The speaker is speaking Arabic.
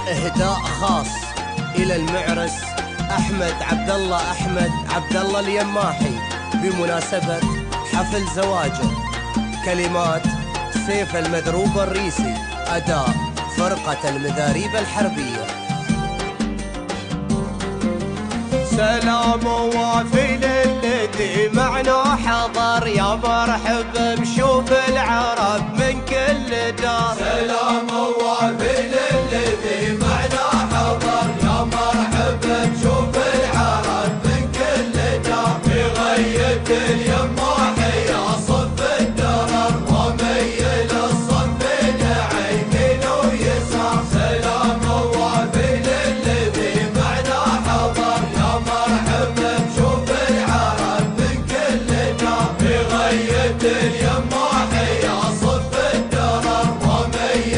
إهداء خاص إلى المعرس أحمد عبد الله اليماحي بمناسبة حفل زواجه. كلمات سيف المذروب الريسي، أداء فرقة المذاريب الحربية. سلام وافي للذي معنا حضر، يا مرحب بشوف العرب من كل دار.